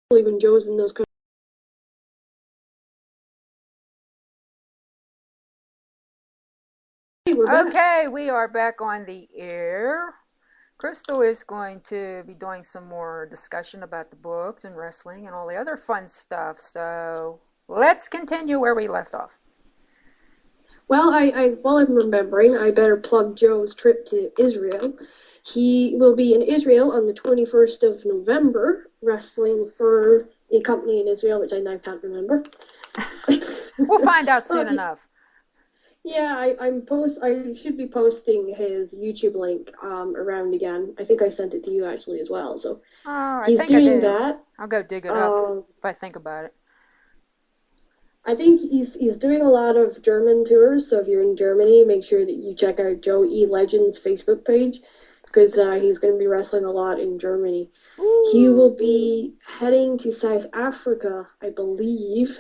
when Joe's in those countries. Hey, we're back. Okay, we are back on the air. Crystal is going to be doing some more discussion about the books and wrestling and all the other fun stuff. So let's continue where we left off. Well, while I'm remembering, I better plug Joe's trip to Israel. He will be in Israel on the 21st of November, wrestling for a company in Israel, which I now can't remember. We'll find out soon Oh, enough. yeah, I should be posting his YouTube link around again. I think I sent it to you actually as well. So Oh, I he's think I doing did. that. I'll go dig it up Um, if I think about it. I think he's doing a lot of German tours. So if you're in Germany, make sure that you check out Joe E. Legend's Facebook page because he's going to be wrestling a lot in Germany. He Ooh. will be heading to South Africa, I believe,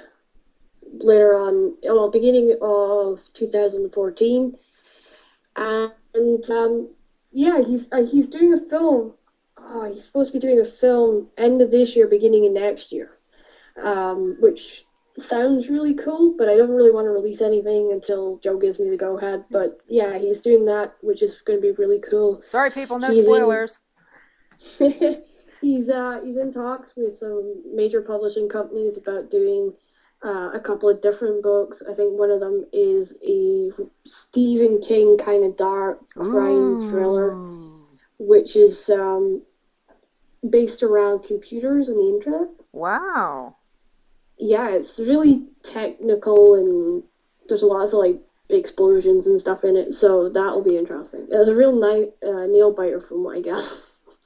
later on, well, beginning of 2014. And yeah, he's doing a film. Oh, he's supposed to be doing a film end of this year, beginning of next year, which sounds really cool. But I don't really want to release anything until Joe gives me the go ahead. But yeah, he's doing that, which is going to be really cool. Sorry, people, no He's in spoilers. he's in talks with some major publishing companies about doing a couple of different books. I think one of them is a Stephen King kind of dark crime thriller, Ooh. which is based around computers and the internet. Wow. Yeah, it's really technical and there's lots of like explosions and stuff in it, so that'll be interesting. It was a real nail biter from what I guess.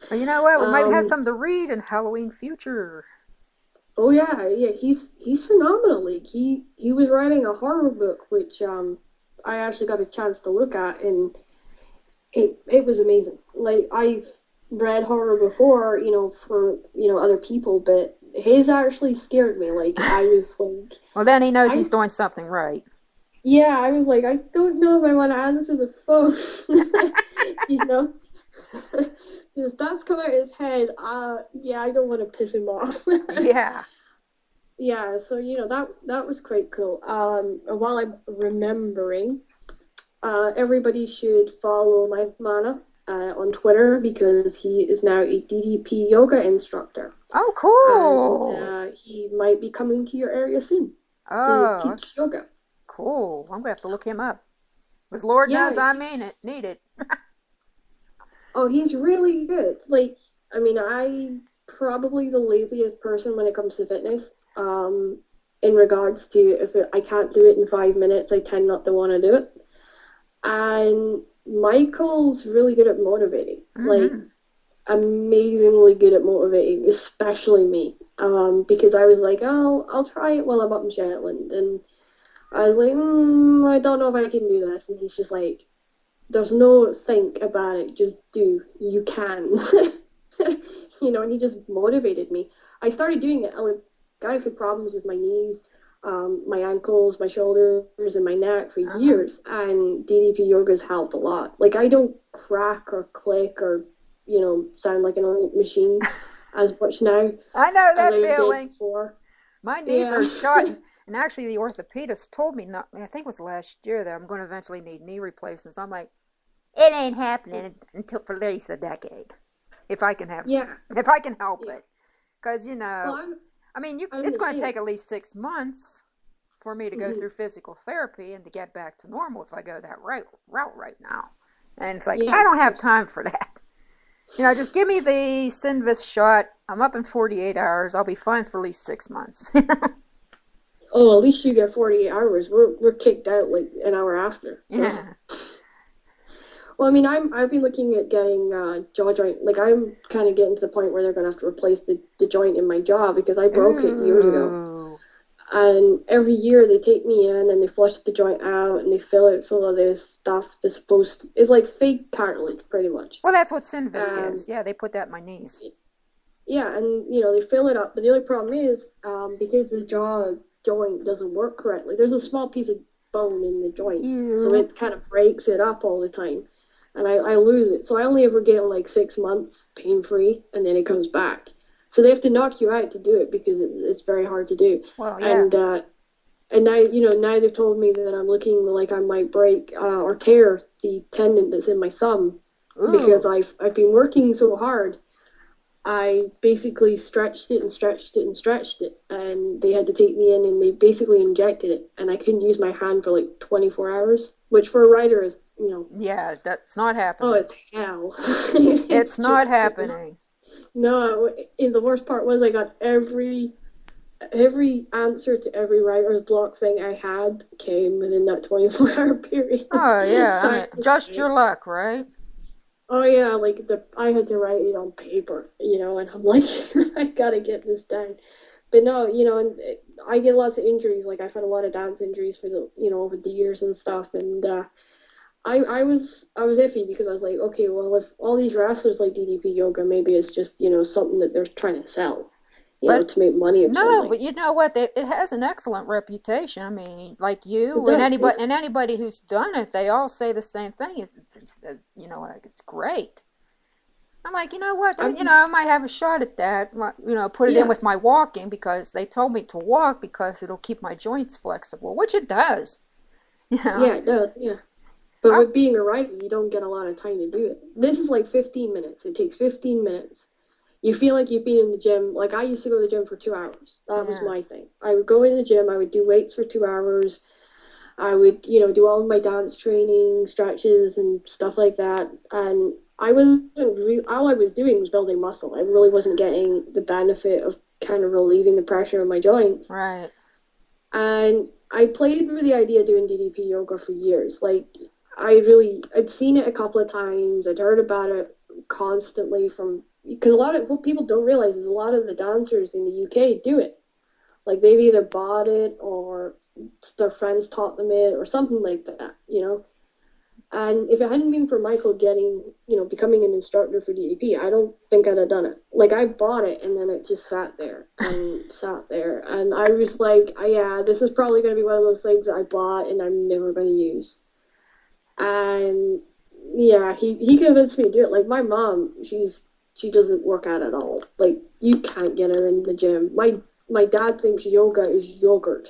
Well, you know what? We might have Um, something to read in Halloween future. Oh yeah, he's phenomenal. Like he was writing a horror book, which I actually got a chance to look at, and it was amazing. Like I've read horror before, for other people, but his actually scared me. Like I was like, Well, then he knows I he's doing something right. yeah, I was like, I don't know if I want to answer the phone. you know, if that's come out of his head, yeah, I don't want to piss him off. Yeah. Yeah, so that was quite cool. And while I'm remembering, everybody should follow Mike Mana on Twitter because he is now a DDP yoga instructor, Oh, and cool. he might be coming to your area soon to Oh, teach yoga. cool. I'm gonna have to look him up. Because Lord Yeah, knows I mean it, need it. oh, he's really good. Like, I mean, I probably the laziest person when it comes to fitness. In regards to I can't do it in 5 minutes, I tend not to want to do it. And Michael's really good at motivating, like Mm-hmm. amazingly good at motivating, especially me. Because I was like, oh, I'll try it while I'm up in Shetland, and I was like, I don't know if I can do this, and he's just like, there's no think about it, just do. You can. And he just motivated me. I started doing it. I've had problems with my knees, my ankles, my shoulders, and my neck for Uh-huh. years, and DDP yoga's helped a lot. Like I don't crack or click or sound like an old machine as much now I know as that I did feeling. before. My knees are Yeah. shot, and actually, the orthopedist told me not. I think it was last year that I'm going to eventually need knee replacements. I'm like, it ain't happening until for at least a decade, if I can have, Yeah. if I can help Yeah. it. Because Well, I'm I mean, I'm it's the going to same. take at least 6 months for me to go Hmm. through physical therapy and to get back to normal if I go that route right now. And it's like I Yeah. don't have time for that. Just give me the Sinvis shot. I'm up in 48 hours. I'll be fine for at least 6 months. Oh, at least you get 48 hours. We're kicked out like an hour after. So. Yeah. Well, I mean, I've been looking at getting jaw joint. Like I'm kind of getting to the point where they're gonna have to replace the joint in my jaw because I broke it years ago. Ooh. And every year they take me in and they flush the joint out and they fill it full of this stuff that's supposed to, it's like fake cartilage pretty much. Well, that's what Sinvis Um, is. Yeah, they put that in my knees. yeah, and they fill it up, but the only problem is because the jaw joint doesn't work correctly. There's a small piece of bone in the joint, so Ew. it kind of breaks it up all the time, and I lose it. So I only ever get like 6 months pain free, and then it comes back. So they have to knock you out to do it because it's very hard to do. Well, yeah. And now, now they've told me that I'm looking like I might break or tear the tendon that's in my thumb because Ooh. I've been working so hard. I basically stretched it and stretched it and stretched it, and they had to take me in and they basically injected it, and I couldn't use my hand for like 24 hours, which for a writer is, Yeah, that's not oh, happening. it's hell. It's It's just not happening. no. And the worst part was I got every answer to every writer's block thing I had came within that 24-hour period. Oh, yeah. So I I mean, was just like, your luck, right? oh yeah, like I had to write it on paper, and I'm like, I gotta get this done. But no, and I get lots of injuries. Like I've had a lot of dance injuries for over the years and stuff. And I was iffy because I was like, okay, well, if all these wrestlers like DDP yoga, maybe it's just something that they're trying to sell, But to make money or no, something. but you know what? It has an excellent reputation. I mean, like It you and does, yeah. anybody who's done it, they all say the same thing. Like it's great. I'm like, you know what? I mean, I might have a shot at that. Put it in yeah, with my walking because they told me to walk because it'll keep my joints flexible, which it does. You know. yeah, it does, yeah. But I, with being a writer, you don't get a lot of time to do it. This is like 15 minutes. It takes 15 minutes. You feel like you've been in the gym. Like I used to go to the gym for 2 hours. That was yeah. my thing. I would go in the gym. I would do weights for 2 hours. I would, do all of my dance training, stretches, and stuff like that. And I wasn't all I was doing was building muscle. I really wasn't getting the benefit of kind of relieving the pressure on my joints. Right. And I played with the idea of doing DDP yoga for years. Like I'd seen it a couple of times. I'd heard about it constantly from because a lot of what people don't realize is a lot of the dancers in the UK do it. Like they've either bought it or their friends taught them it or something like that. And if it hadn't been for Michael becoming an instructor for DDP, I don't think I'd have done it. Like I bought it and then it just sat there and sat there, and I was like, yeah, this is probably going to be one of those things that I bought and I'm never going to use. And yeah, he convinced me to do it. Like my mom, she doesn't work out at all. Like you can't get her in the gym. My dad thinks yoga is yogurt.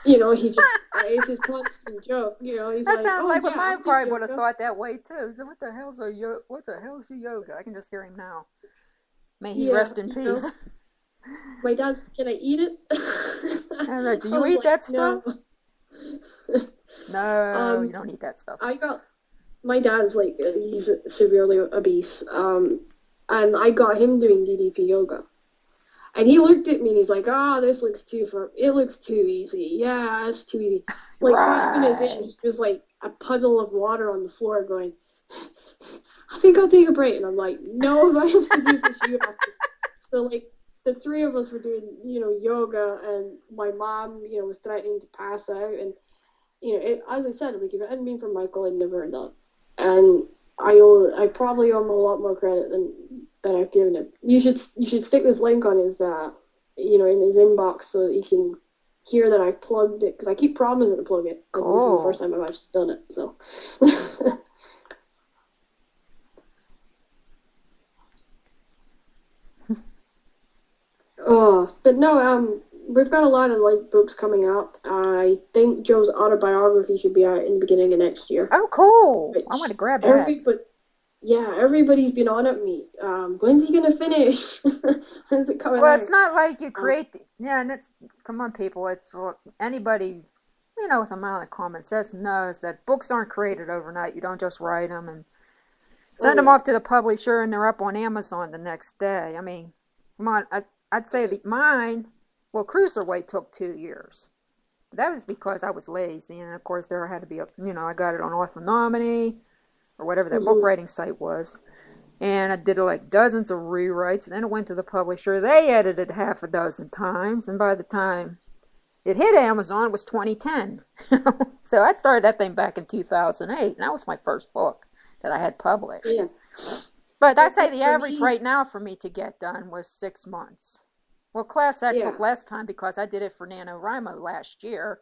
He just it's his constant joke. He's That like, sounds oh like what yeah, mine I'll do probably would have yoga. thought that way too. So what the hell's a yoga? I can just hear him now. May he Yeah, rest in peace. my dad's, can I eat it? I was like, do I you was eat like, that no. stuff? No, you um, don't eat that stuff. I got my dad's like he's severely obese. And I got him doing DDP yoga. And he looked at me and he's like, "Oh, this looks too far. It looks too easy. Yeah, it's too easy." Like 5 minutes in, Right. he was like a puddle of water on the floor, going, "I think I'll take a break." And I'm like, "No, if I have to do this, you have to." So like the three of us were doing, yoga, and my mom, was threatening to pass out, and as I said, like if it hadn't been for Michael, I'd never have done. And I probably owe him a lot more credit than I've given him. You should stick this link on his in his inbox so that he can hear that I plugged it because I keep promising to plug it. Like this is the first Cool. time I've actually done it. So, oh, but no, we've got a lot of like books coming up. I think Joe's autobiography should be out in the beginning of next year. Oh, cool. I want Which to grab that. everybody, yeah, everybody's been on at me. When's he gonna finish? When's it coming Well, it's out? not like you Um, create. Yeah, and it's come on, people. It's anybody with a amount of common sense knows that books aren't created overnight. You don't just write them and oh send them yeah. off to the publisher, and they're up on Amazon the next day. I mean, come on. I'd say that mine. Well, Cruiserweight took 2 years. That was because I was lazy, and of course there had to be I got it on Authornomy or whatever that book Hmm. writing site was. And I did like dozens of rewrites, and then it went to the publisher. They edited half a dozen times, and by the time it hit Amazon, it was 2010. So I started that thing back in 2008, and that was my first book that I had published. Yeah. But I Well, say the for average me, right now for me to get done was 6 months. Well, Class Act took yeah. less time because I did it for NaNoWriMo last year,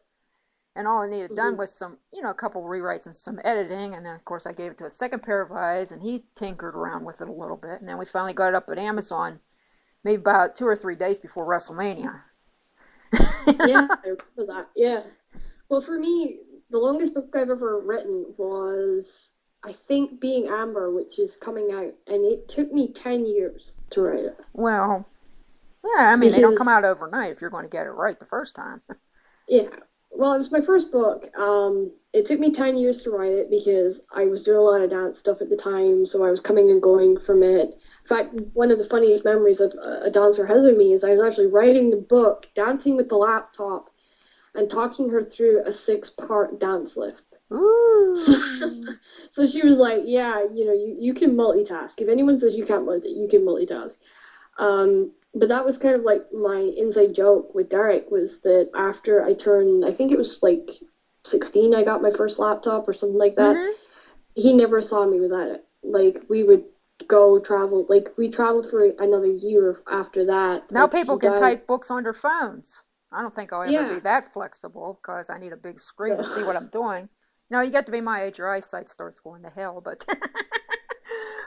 and all I needed done Hmm. was a couple rewrites and some editing, and then of course I gave it to a second pair of eyes, and he tinkered around with it a little bit, and then we finally got it up at Amazon maybe about 2 or 3 days before WrestleMania. Yeah, I remember that. Yeah. Well, for me, the longest book I've ever written was, I think, Being Amber, which is coming out, and it took me 10 years to write it. Well, yeah, I mean, they don't come Because, out overnight if you're going to get it right the first time. yeah, well, it was my first book. It took me 10 years to write it because I was doing a lot of dance stuff at the time, so I was coming and going from it. In fact, one of the funniest memories of a dancer has of me is I was actually writing the book, dancing with the laptop, and talking her through a 6-part dance lift. So, Ooh. so she was like, "Yeah, you can multitask. If anyone says you can't multitask, you can multitask." But that was kind of like my inside joke with Derek was that after I turned, I think it was like 16, I got my first laptop or something like that. Mm-hmm. He never saw me without it. Like we would go travel, like we traveled for another year after that. Now Like people he can died. type books on their phones. I don't think I'll ever be Yeah. that flexible because I need a big screen to see what I'm doing. You know, you get to be my age, your eyesight starts going to hell. But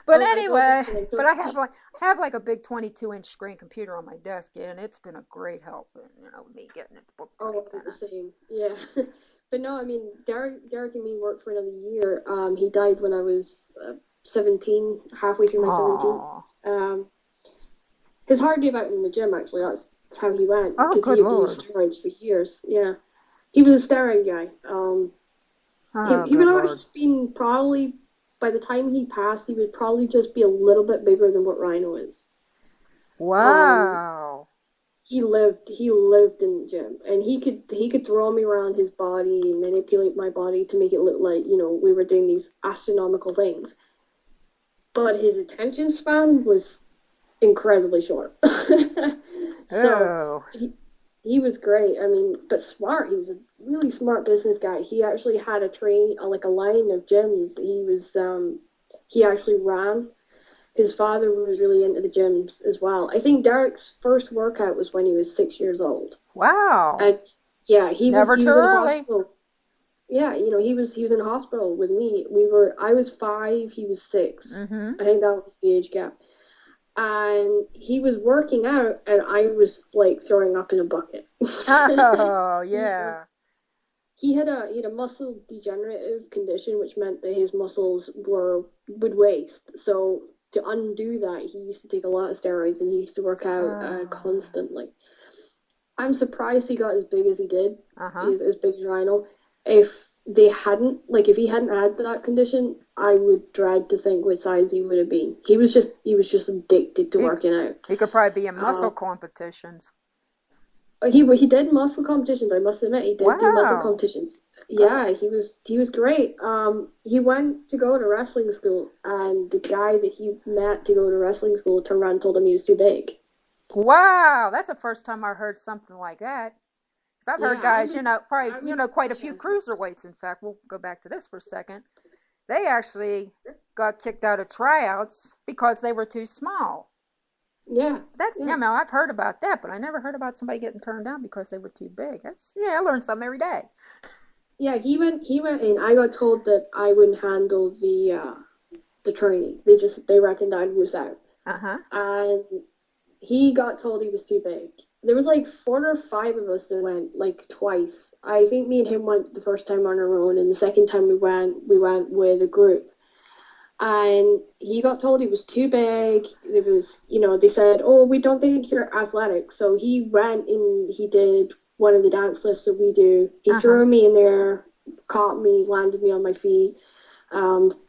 but Oh, I know the anyway, feeling. but So I have like a big 22-inch screen computer on my desk, and it's been a great help in me getting it book oh, typed. I'm And the same. Yeah. But no, I mean, Derek and me worked for another year. He died when I was 17, halfway through my 17th. oh, Um, his heart gave out in the gym, actually. That's how he went, oh, because he good abused lord, steroids for years. Yeah. He was a steroid guy. oh, He would good have lord, just been probably, by the time he passed, he would probably just be a little bit bigger than what Rhino is. Um, wow. he lived in the gym, and he could throw me around his body and manipulate my body to make it look like we were doing these astronomical things, but his attention span was incredibly short. So Oh, he was great. I mean, but smart. He was a really smart business guy. He actually had like a line of gyms. He actually ran. His father was really into the gyms as well. I think Derek's first workout was when he was 6 years old. wow. And yeah, he was Never he too was in early. hospital. Yeah, he was in hospital with me. I was 5, he was 6. Mm-hmm. I think that was the age gap. And he was working out, and I was like throwing up in a bucket. Oh, he, yeah. he had a muscle degenerative condition, which meant that his muscles would waste. So to undo that, he used to take a lot of steroids, and he used to work out Oh. constantly. I'm surprised he got as big as he did, Uh-huh. as big as Rhino. If if he hadn't had that condition, I would dread to think what size he would have been. He was just addicted to He working out. he could probably be in Uh, muscle competitions. he did muscle competitions. I must admit, he did do muscle Wow. competitions. Good. Yeah, he was great. He went to go to wrestling school, and the guy that he met to go to wrestling school turned around and told him he was too big. Wow, that's the first time I heard something like that. 'Cause I've heard Yeah, I guys, was, probably, I was, quite a few yeah, cruiserweights. In fact, we'll go back to this for a second. They actually got kicked out of tryouts because they were too small. yeah, That's, yeah. I've heard about that, but I never heard about somebody getting turned down because they were too big. I learn something every day. Yeah, he went in. I got told that I wouldn't handle the training. They reckoned I was out. Uh huh. And he got told he was too big. There was like 4 or 5 of us that went like twice. I think me and him went the first time on our own, and the second time we went with a group. And he got told he was too big. They said, "Oh, we don't think you're athletic." So he went and he did one of the dance lifts that we do. He Uh huh. threw me in there, caught me, landed me on my feet,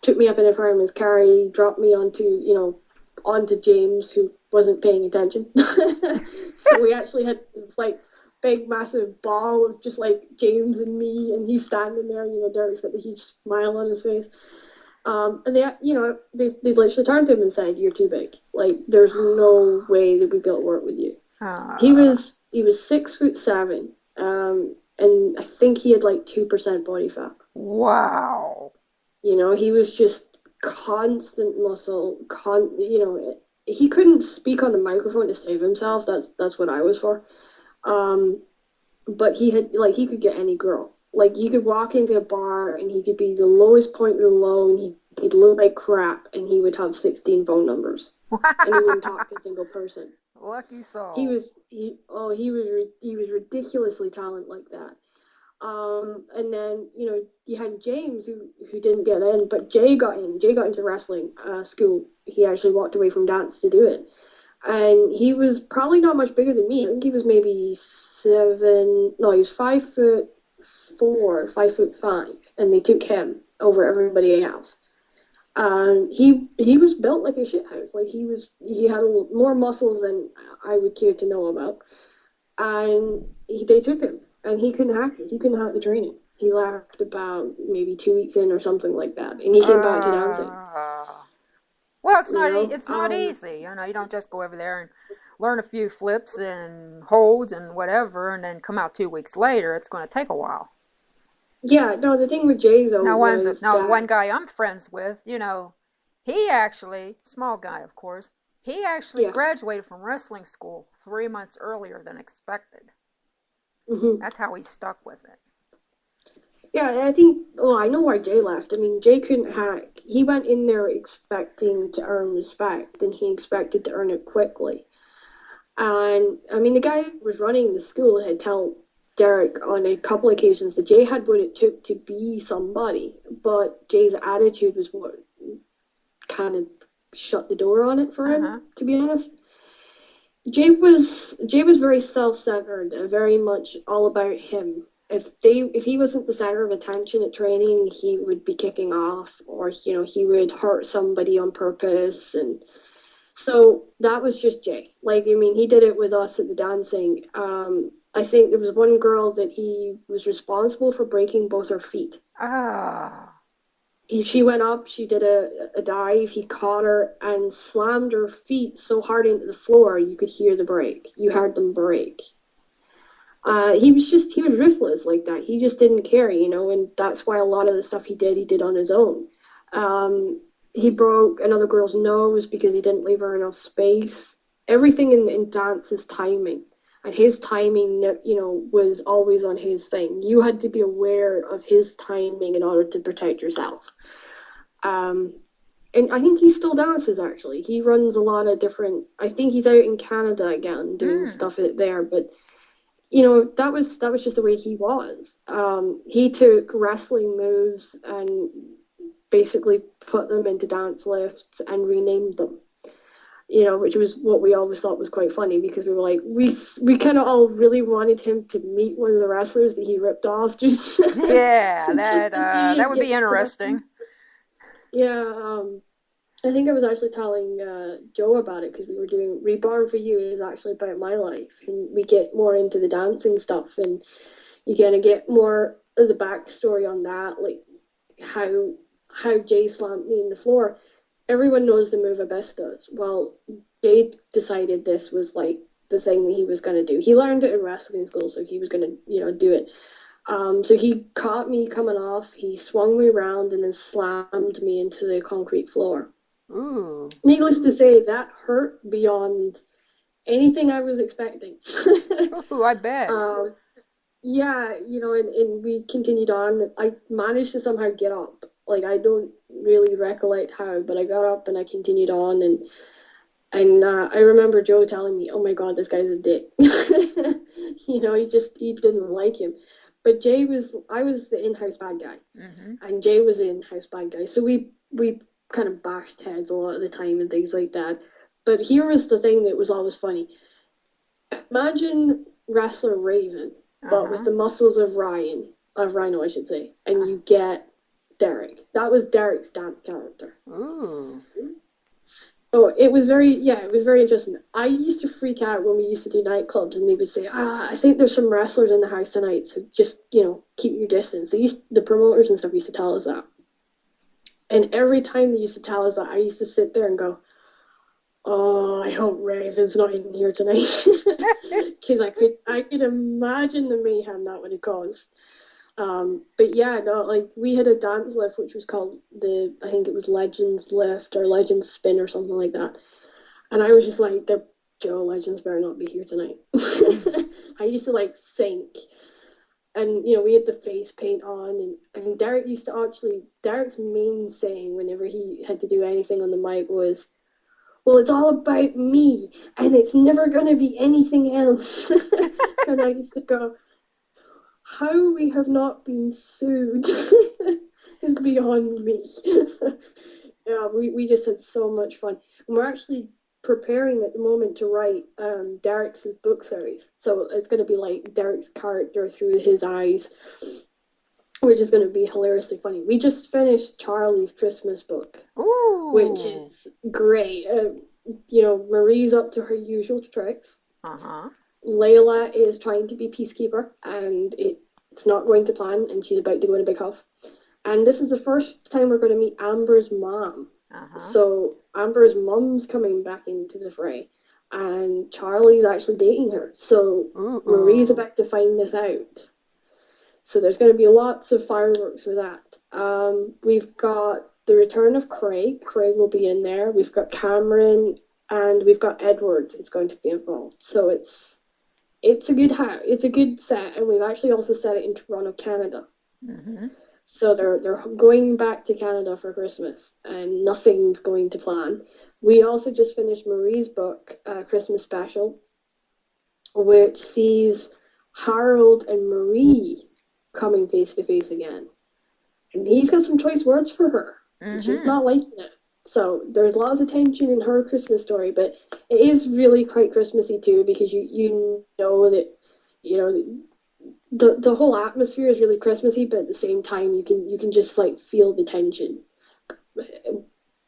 took me up in a fireman's carry, dropped me onto James, who wasn't paying attention. So we actually had this like big massive ball of just like James and me, and he's standing there. Derek's got the huge smile on his face. And they literally turned to him and said, "You're too big. Like, there's no way that we'd be able to work with you." He Uh, was he was 6'7", and I think he had like 2% body fat. wow. He was just constant muscle. He couldn't speak on the microphone to save himself. That's what I was for. Um, but he could get any girl. Like, you could walk into a bar and he could be the lowest point of the low, and he'd look like crap, and he would have 16 phone numbers, and he wouldn't talk to a single person. Lucky He soul. was he was ridiculously talented like that. And then you had James who didn't get in, but Jay got in. Jay got into wrestling school. He actually walked away from dance to do it, and he was probably not much bigger than me. I think he was maybe 7. No, he was 5'4", 5'5", and they took him over everybody else. And he was built like a shithouse. Like he had more muscles than I would care to know about. And they took him, and he couldn't hack it. He couldn't hack the training. He left about maybe 2 weeks in or something like that, and he came back to dancing. Uh, well, You know, it's not easy. You know, you don't just go over there and learn a few flips and holds and whatever, and then come out 2 weeks later. It's going to take a while. yeah. No, the thing with Jay though was Now the that one guy I'm friends with, you know, he actually, small guy, of course, he actually yeah. graduated from wrestling school 3 months earlier than expected. Hmm. That's how he stuck with it. Yeah, I think. Well, I know why Jay left. I mean, Jay couldn't hack. He went in there expecting to earn respect, and he expected to earn it quickly. And I mean, the guy who was running the school had told Derek on a couple of occasions that Jay had what it took to be somebody, but Jay's attitude was what kind of shut the door on it for Uh him, huh. to be honest. Jay was very self-centered, very much all about him. If he wasn't the center of attention at training, he would be kicking off, or he would hurt somebody on purpose, and so that was just Jay. Like, I mean, he did it with us at the dancing. I think there was one girl that he was responsible for breaking both her feet. Ah. She went up, she did a dive, he caught her and slammed her feet so hard into the floor you could hear the break. You heard them break. He was ruthless like that. He just didn't care, and that's why a lot of the stuff he did on his own. Um, he broke another girl's nose because he didn't leave her enough space. Everything in dance is timing, and his timing, was always on his thing. You had to be aware of his timing in order to protect yourself. Um, and I think he still dances actually. He runs a lot of different. I think he's out in Canada again doing Mm. stuff there, but that was just the way he was. He took wrestling moves and basically put them into dance lifts and renamed them. Which was what we always thought was quite funny because we were like, we kind of all really wanted him to meet one of the wrestlers that he ripped off, just Yeah, just to see that him would get be into them. interesting. Yeah, I think I was actually telling Joe about it because we were doing Reborn for You is actually about my life, and we get more into the dancing stuff, and you kind of get more of the backstory on that, like how Jay slammed me in the floor. Everyone knows the move Abyss does. Well, Jay decided this was like the thing that he was going to do. He learned it in wrestling school, so he was going to, do it. So he caught me coming off. He swung me around and then slammed me into the concrete floor. Ooh. Needless to say, that hurt beyond anything I was expecting. Ooh, I bet. um, yeah, and we continued on. I managed to somehow get up. Like, I don't really recollect how, but I got up and I continued on, and I remember Joe telling me, "Oh my God, this guy's a dick." He didn't like him. But I was the in-house bad guy, Mm-hmm. and Jay was the in-house bad guy. So we kind of bashed heads a lot of the time and things like that. But here was the thing that was always funny. Imagine wrestler Raven, but with Uh-huh. the muscles of Rhino, I should say, and you get Derek. That was Derek's dance character. Ooh. So it was very interesting. I used to freak out when we used to do nightclubs, and they would say, I think there's some wrestlers in the house tonight, so just keep your distance. The promoters and stuff used to tell us that, and every time they used to tell us that, I used to sit there and go, oh, I hope Raven's not in here tonight, because I could imagine the mayhem that would have caused. But yeah, no, like we had a dance lift which was called I think it was Legends Lift or Legends Spin or something like that. And I was just like, the Joe Legends better not be here tonight. I used to like sink. And we had the face paint on, and Derek used to Derek's main saying whenever he had to do anything on the mic was, well, it's all about me, and it's never going to be anything else. And I used to go, how we have not been sued is beyond me. Yeah, we just had so much fun. And we're actually preparing at the moment to write Derek's book series. So it's going to be like Derek's character through his eyes, which is going to be hilariously funny. We just finished Charlie's Christmas book, which Ooh. is great. Marie's up to her usual tricks. Uh-huh. Layla is trying to be peacekeeper, and it's not going to plan, and she's about to go in a big huff. And this is the first time we're going to meet Amber's mom. Uh-huh. So Amber's mom's coming back into the fray, and Charlie's actually dating her. So Ooh, Marie's ooh. about to find this out. So there's going to be lots of fireworks with that. We've got the return of Craig. Craig will be in there. We've got Cameron, and we've got Edward is going to be involved. So it's a good it's a good set, and we've actually also set it in Toronto, Canada. Mm-hmm. So they're going back to Canada for Christmas, and nothing's going to plan. We also just finished Marie's book, Christmas Special, which sees Harold and Marie coming face to face again. And he's got some choice words for her, and she's Mm-hmm. not liking it. So there's lots of tension in her Christmas story, but it is really quite Christmassy too, because you know that you know the whole atmosphere is really Christmassy, but at the same time you can just like feel the tension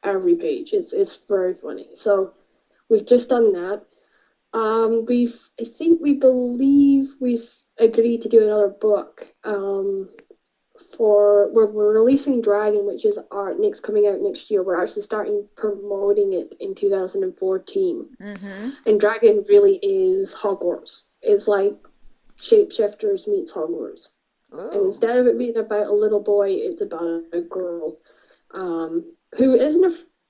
every page. It's very funny. So we've just done that. We believe we've agreed to do another book. We're releasing Dragon, which is our next coming out next year. We're actually starting promoting it in 2014. Mm-hmm. And Dragon really is Hogwarts. It's like Shapeshifters meets Hogwarts. And Ooh. instead of it being about a little boy, it's about a girl who isn't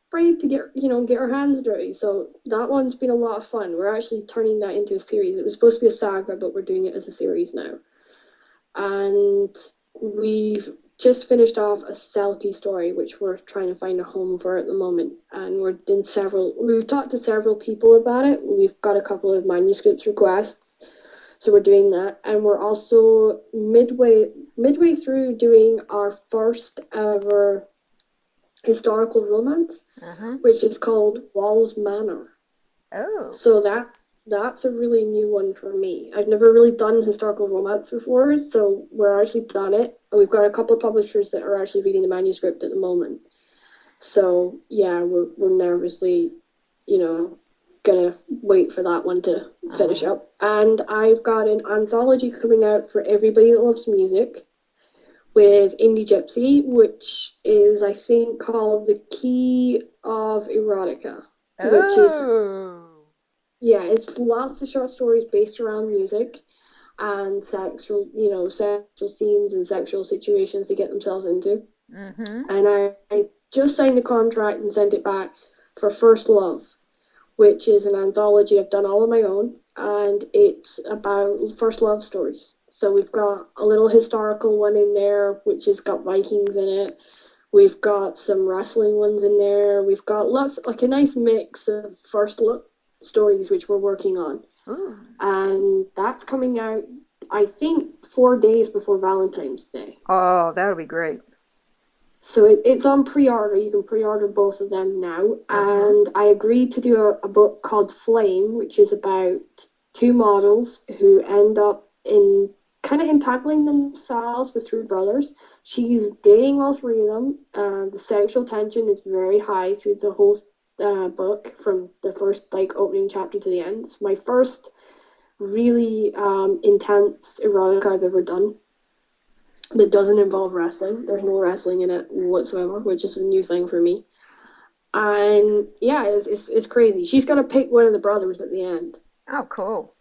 afraid to get her hands dirty. So that one's been a lot of fun. We're actually turning that into a series. It was supposed to be a saga, but we're doing it as a series now. And we've just finished off a Selkie story, which we're trying to find a home for at the moment. And we've talked to several people about it. We've got a couple of manuscripts requests. So we're doing that, and we're also midway through doing our first ever historical romance, Uh-huh. which is called Walls Manor. Oh. So that's a really new one for me. I've never really done historical romance before, so we're actually done it. And we've got a couple of publishers that are actually reading the manuscript at the moment. So yeah, we're nervously, you know, gonna wait for that one to finish Uh-huh. up. And I've got an anthology coming out for everybody that loves music with Indie Gypsy, which is I think called The Key of Erotica, which is Oh. yeah, it's lots of short stories based around music and sexual scenes and sexual situations they get themselves into. Mm-hmm. And I just signed the contract and sent it back for First Love, which is an anthology I've done all on my own, and it's about first love stories. So we've got a little historical one in there, which has got Vikings in it. We've got some wrestling ones in there. We've got lots, like a nice mix of first love stories, which we're working on. Ooh. And that's coming out, I think, 4 days before Valentine's Day. Oh, that would be great. So it's on pre-order. You can pre-order both of them now. Uh-huh. And I agreed to do a book called Flame, which is about two models who end up in kind of entangling themselves with three brothers. She's dating all three of them. The sexual tension is very high through the whole book, from the first like opening chapter to the end. It's my first really intense erotic I've ever done that doesn't involve wrestling. There's no wrestling in it whatsoever, which is a new thing for me. And yeah, it's crazy. She's got to pick one of the brothers at the end. Oh, cool.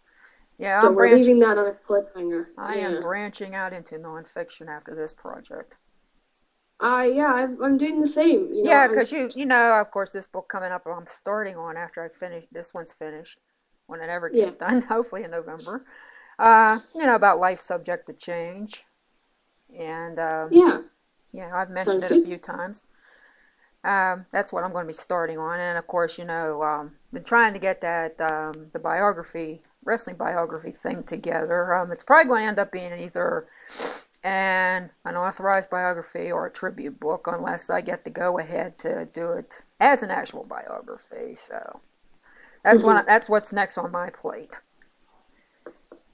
Yeah, So we're leaving that on a cliffhanger. I am Yeah. branching out into nonfiction after this project. Yeah, I'm doing the same. Yeah, because you know, of course, this book coming up, I'm starting on after I finish. This one's finished when it ever Yeah, gets done, hopefully in November. About life subject to change, and yeah, I've mentioned sounds it a good. few times. That's what I'm going to be starting on. And of course, been trying to get that the biography, wrestling biography thing together. It's probably going to end up being either an unauthorized biography or a tribute book, unless I get the go ahead to do it as an actual biography. So Hmm. that's what's next on my plate.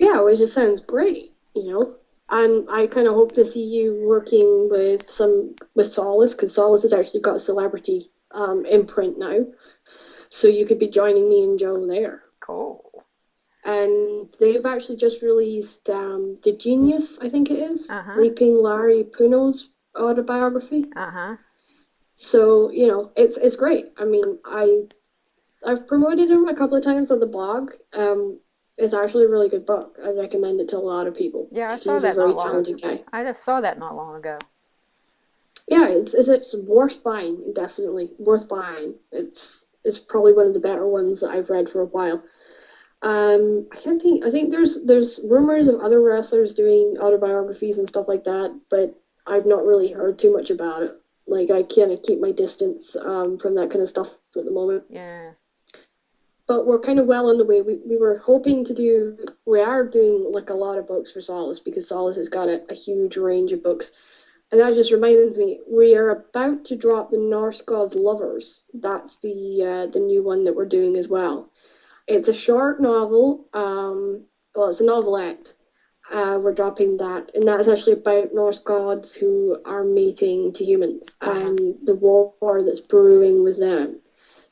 Yeah, which just sounds great, you know. And I kind of hope to see you working with Solace, because Solace has actually got a celebrity imprint now, so you could be joining me and Joe there. Cool. And they've actually just released The Genius, I think it is, Uh huh. Leaping Larry Puno's autobiography. Uh huh. So, it's great. I mean, I've promoted him a couple of times on the blog. It's actually a really good book. I recommend it to a lot of people. Yeah, I saw He's a that not very long ago. talented guy. I just saw that not long ago. Yeah, it's worth buying, definitely worth buying. It's probably one of the better ones that I've read for a while. I can't think. I think there's rumors of other wrestlers doing autobiographies and stuff like that, but I've not really heard too much about it. Like I kind of keep my distance from that kind of stuff at the moment. Yeah. But we're kind of well on the way. We were hoping to do. We are doing like a lot of books for Solace because Solace has got a huge range of books. And that just reminds me, we are about to drop the Norse God's Lovers. That's the new one that we're doing as well. It's a short novel. Well, it's a novelette. We're dropping that, and that's actually about Norse gods who are mating to humans Uh huh. and the war that's brewing with them.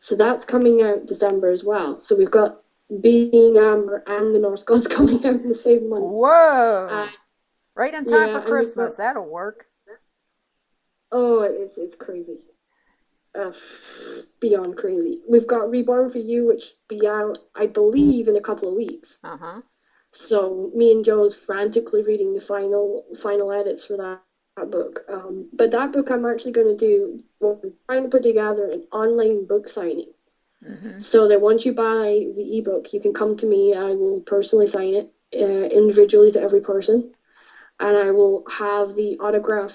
So that's coming out December as well. So we've got Being Amber and the Norse gods coming out in the same month. Uh, Whoa! Right in time for yeah, and we've Christmas. got That'll work. it's crazy. uh, Beyond crazy. We've got Reborn for You, which be out, I believe, in a couple of weeks. Uh huh. So me and Joe's frantically reading the final edits for that book. But that book I'm actually going to do. Well, I'm trying to put together an online book signing, Mm-hmm. so that once you buy the ebook, you can come to me. I will personally sign it individually to every person, and I will have the autograph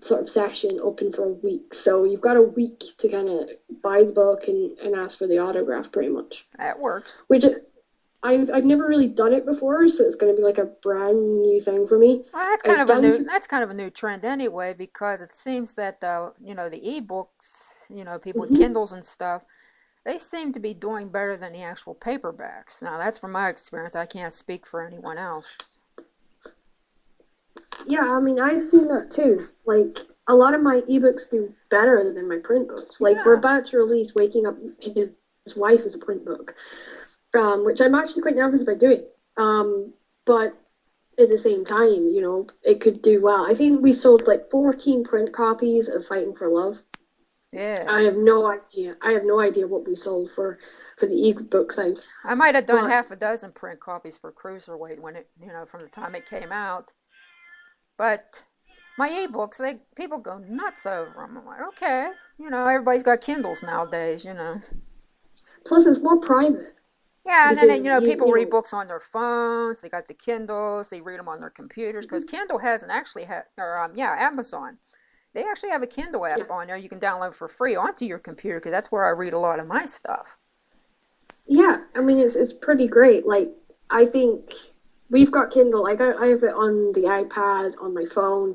sort of session open for a week. So you've got a week to kind of buy the book and ask for the autograph, pretty much. That works. Which I've never really done it before, so it's going to be like a brand new thing for me. Well, that's kind It's of a done new through. that's kind of a new trend anyway, because it seems that the ebooks, people with Mhm. Kindles and stuff, they seem to be doing better than the actual paperbacks. Now, that's from my experience. I can't speak for anyone else. Yeah, I mean, I've seen that too. Like a lot of my ebooks do better than my print books. Like we're Yeah. about to release Waking Up His Wife as a print book, which I'm actually quite nervous about doing. But at the same time, it could do well. I think we sold like 14 print copies of Fighting for Love. Yeah. I have no idea. I have no idea what we sold for the ebook side. I might have done But half a dozen print copies for Cruiserweight when from the time it came out. But my ebooks, people go nuts over them. I'm like, okay, everybody's got Kindles nowadays. plus, it's more private Yeah, and then because people read books on their phones. They got the Kindles. They read them on their computers because Kindle hasn't actually had, or Amazon. They actually have a Kindle yeah, app on there you can download for free onto your computer because that's where I read a lot of my stuff. yeah. I mean, it's pretty great. Like I think we've got Kindle. Like I have it on the iPad, on my phone.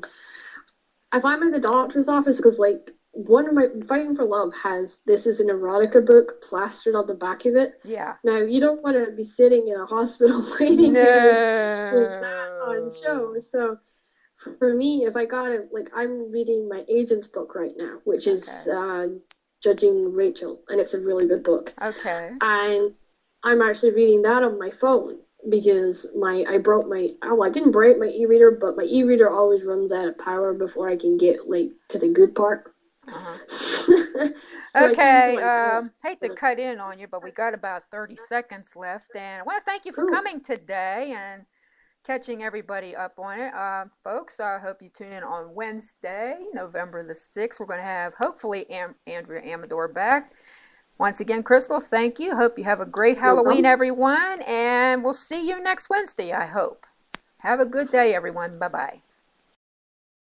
If I'm in the doctor's office, because like one of my Fighting for Love has this is an erotica book plastered on the back of it. Yeah. Now you don't want to be sitting in a hospital waiting room with that on show. No. So for me, if I got it, like I'm reading my agent's book right now, which is Okay. Judging Rachel, and it's a really good book. Okay. And I'm actually reading that on my phone because I broke my I didn't break my e-reader, but my e-reader always runs out of power before I can get like to the good part. Uh-huh. So I tend to Okay. like Hate to cut in on you, but we got about 30 seconds left, and I want to thank you for cool, coming today and catching everybody up on it. Folks, I hope you tune in on Wednesday, November the 6th. We're going to have, hopefully, Andrea Amador back. Once again, Crystal, thank you. Hope you have a great no Halloween, problem. everyone, and we'll see you next Wednesday, I hope. Have a good day, everyone. Bye bye.